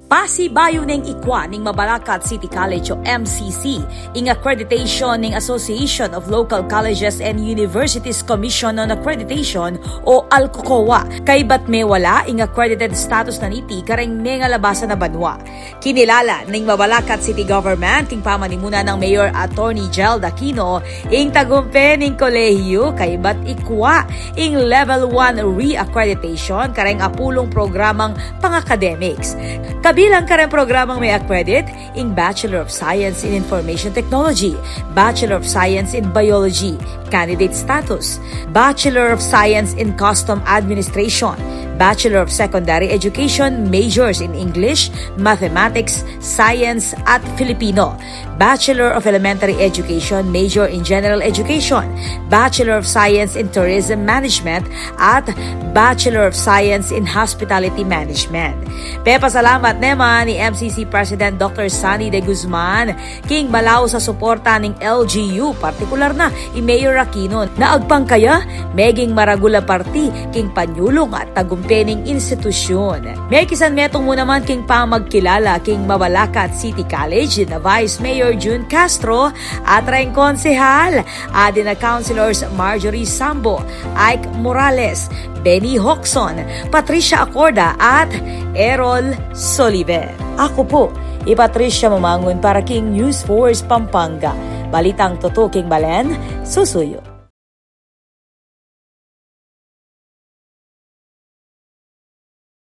Pasibayung Ikwa ning Mabalacat City College o MCC, ing accreditation ning Association of Local Colleges and Universities Commission on Accreditation o Alcucoa. Kay ba't may wala ing accredited status na niti kareng may nga labasan na banwa. Kinilala ning Mabalacat City Government king pamanimuna ng Mayor Attorney Gel Aquino ing tagumpe ning kolehiyo kay ba't ikwa ing level 1 re-accreditation kareng apulong programang pang-academics. Kabilang karang programang may accredit in Bachelor of Science in Information Technology, Bachelor of Science in Biology, candidate status, Bachelor of Science in Custom Administration, Bachelor of Secondary Education, majors in English, Mathematics, Science at Filipino, Bachelor of Elementary Education, major in General Education, Bachelor of Science in Tourism Management at Bachelor of Science in Hospitality Management. Pasalamat naman ni MCC President Dr. Sunny De Guzman king balaw sa suporta ning LGU, partikular na i Mayor Aquino na agpangkaya meging maragula parti king panyulong at tagumpening institusyon. May kisan metong mo naman king pamagkilala king Mabalacat City College na Vice Mayor June Castro at rayong konsehal adin na councilors Marjorie Sambo, Ike Morales, Benny Hoxon, Patricia Acorda at Errol Soliver. Ako po, Patricia Mamangon para king News Force Pampanga. Balitang totoo king Balen, susuyo.